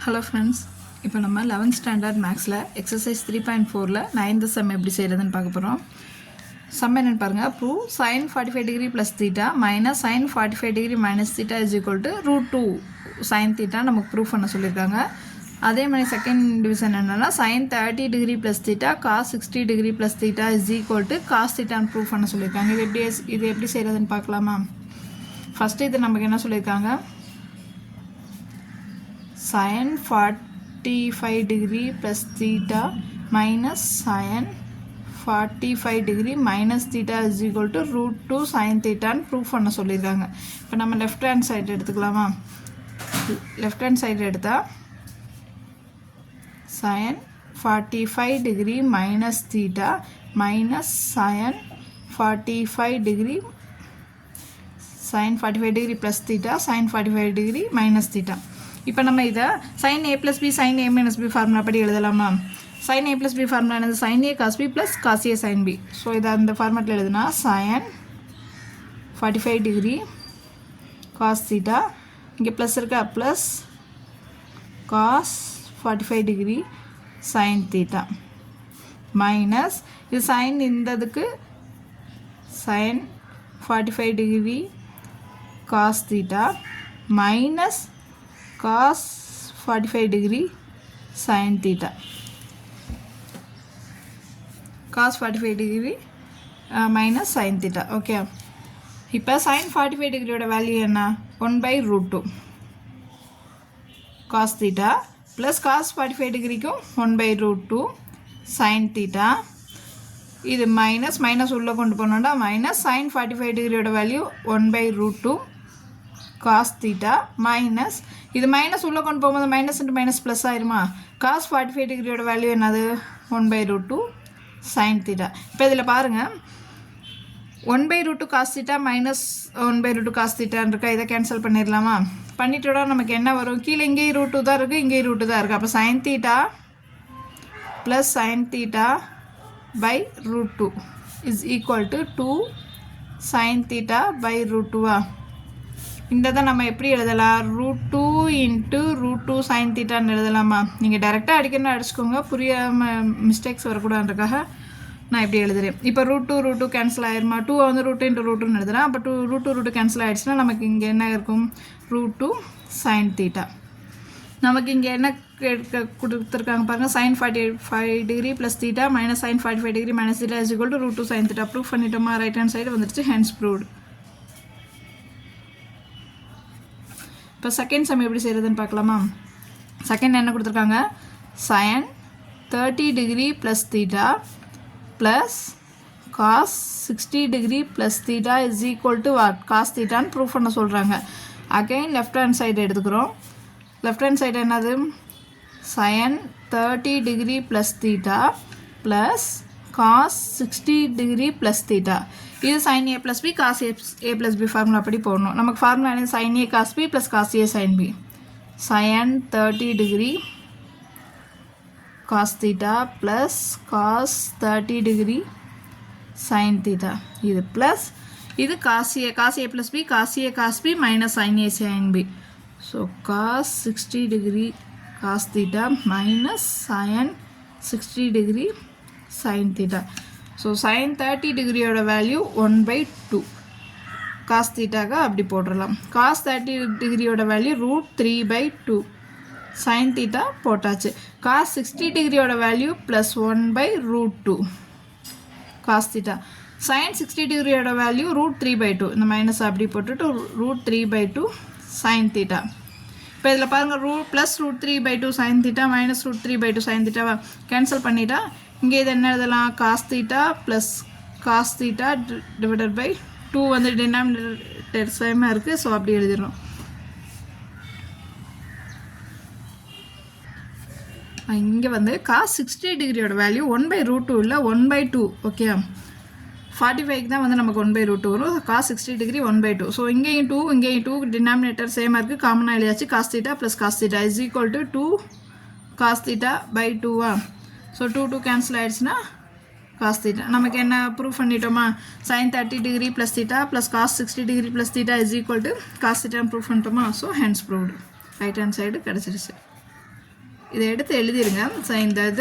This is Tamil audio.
ஹலோ ஃப்ரெண்ட்ஸ், இப்போ நம்ம 11th ஸ்டாண்டர்ட் மேக்ஸில் எக்ஸசைஸ் 3.4ல் 9th சம் எப்படி செய்கிறதுன்னு பார்க்க போகிறோம். சம் என்னென்னு பாருங்கள். Prove sin 45 degree plus theta minus sin 45 degree minus theta is equal to √2 sin theta நமக்கு ப்ரூவ் பண்ண சொல்லியிருக்காங்க. அதே மாதிரி செகண்ட் டிவிஷன் என்னென்னா sin 30 degree plus theta cos 60 degree plus theta is equal to cos தீட்டான்னு ப்ரூவ் பண்ண சொல்லியிருக்காங்க. இது எப்படி செய்கிறதுன்னு பார்க்கலாமா? ஃபஸ்ட்டு இது நமக்கு என்ன சொல்லியிருக்காங்க, sin 45 degree plus theta minus sin 45 degree minus theta is equal to √2 sin theta ன்னு ப்ரூவ் பண்ண சொல்லியிருக்காங்க. இப்போ நம்ம லெஃப்ட் ஹேண்ட் சைடு எடுத்துக்கலாமா? லெஃப்ட் ஹேண்ட் சைடு எடுத்தால் sin 45 degree minus theta minus sin 45 degree sin 45 degree plus theta sin 45 degree minus theta. இப்போ நம்ம இதை sin a plus b sin a minus b formula படி எழுதலாமா? sin a plus b formula என்னது? sin a cos b plus cos a sin b. So இதை அந்த ஃபார்மேட்டில் எழுதுனா sin 45 டிகிரி cos theta, இங்கே ப்ளஸ் இருக்கா, plus cos 45 degree sin theta minus இது sin இந்ததுக்கு sin 45 degree cos theta minus cos 45 degree sin theta. cos 45 degree minus sin theta. Okay, இப்போ sin 45 டிகிரியோட வேல்யூ என்ன? 1/√2 cos theta plus cos 45 டிகிரிக்கும் 1/√2 sin theta. இது மைனஸ் உள்ளே கொண்டு போனோம்னா மைனஸ் sin 45 டிகிரியோட வேல்யூ 1/√2 cos theta மைனஸ் இது மைனஸ் உள்ளே கொண்டு போகும்போது மைனஸ் இன்ட்டு மைனஸ் ப்ளஸ் ஆயிருமா? cos 45 டிகிரியோட வேல்யூ என்னது? 1/√2 sin theta. இப்போ இதில் பாருங்கள், 1/√2 cos theta minus 1/√2 cos theta இருக்கா, இதை கேன்சல் பண்ணிடலாமா? பண்ணிட்டோட நமக்கு என்ன வரும்? கீழே இங்கேயும் √2 தான் இருக்குது, இங்கேயும் √2 தான் இருக்குது. அப்போ sin theta plus sin theta by √2 is equal to 2 sin theta by √2. இந்த தான் நம்ம எப்படி எழுதலாம்? √2 இன்ட்டு √2 sin தீட்டான்னு எழுதலாமா? நீங்கள் டேரெக்டாக அடிக்கணும்னு அடிச்சுக்கோங்க, புரியாமல் மிஸ்டேக்ஸ் வரக்கூடாதுன்றக்காக நான் இப்படி எழுதுறேன். இப்போ √2 கேன்சல் ஆயிருமா? 2 வந்து √2 இன்ட்டு √2ன்னு எழுதுறேன். அப்போ √2 கேன்சல் ஆகிடுச்சுன்னா நமக்கு இங்கே என்ன இருக்கும்? √2 sin தீட்டா. நமக்கு இங்கே என்ன கொடுத்துருக்காங்க பாருங்கள், sin 45 degree plus theta minus sin 45 degree minus theta is equal to √2 sin theta. Prove பண்ணிட்டோமா? ரைட் ஹேண்ட் சைடு வந்துடுச்சு, ஹென்ஸ் ப்ரூவ்டு. இப்போ செகண்ட் சம் எப்படி செய்கிறதுன்னு பார்க்கலாமா? செகண்ட் என்ன கொடுத்துருக்காங்க, sin 30 degree plus theta plus cos 60 degree plus theta is equal to what? Cos தீட்டான்னு ப்ரூவ் பண்ண சொல்கிறாங்க. அகைன் லெஃப்ட் ஹேண்ட் சைடு எடுத்துக்கிறோம். லெஃப்ட் ஹேண்ட் சைடு என்னது? sin 30 degree plus theta plus cos 60 degree plus theta. இது sin a plus b cos a plus b formula அப்படி போடணும். நமக்கு ஃபார்முலா என்ன? sin a cos b plus cos a sin b. sin 30 degree cos theta plus cos 30 degree sin theta. இது ப்ளஸ் இது cos a plus b cos a cos b minus sin a sin b. So cos 60 degree cos theta minus sin 60 degree sin theta. So sin 30 டிகிரியோட வேல்யூ 1/2 cos தீட்டாக அப்படி போட்டுடலாம். cos 30 டிகிரியோட வேல்யூ √3/2 sin தீட்டா போட்டாச்சு. cos 60 டிகிரியோட value plus 1/√2 cos theta. sin 60 டிகிரியோட வேல்யூ √3/2, இந்த மைனஸ் அப்படி போட்டுட்டு √3/2 sin தீட்டா. இப்போ இதில் பாருங்கள், plus √3/2 sin theta minus √3/2 sin தீட்டாவை கேன்சல் பண்ணிட்டா இங்கே இது என்ன எழுதலாம்? cos theta plus cos theta divided by 2 வந்து டினாமினேட்டர் சேமாக இருக்குது. ஸோ அப்படி எழுதிடுறோம். இங்கே வந்து cos 60 டிகிரியோட வேல்யூ 1/√2 இல்லை 1/2. ஓகே, 45க்கு தான் வந்து நமக்கு 1/√2 வரும். cos 60 degree 1/2. ஸோ இங்கேயும் 2 இங்கேயும் 2 டினாமினேட்டர் சேமாக இருக்குது, காமனாக எழுதியாச்சு. cos theta plus cos theta is equal to 2 cos theta by 2. So 2 cancel ஆகிடுச்சுன்னா cos theta. நமக்கு என்ன ப்ரூவ் பண்ணிட்டோமா? sin 30 degree plus theta plus cos 60 degree plus theta is equal to cos theta prove பண்ணிட்டோமா? So hence proved. Right hand side கிடச்சிருச்சு. இதை எடுத்து எழுதிருங்க. ஸோ இந்த இது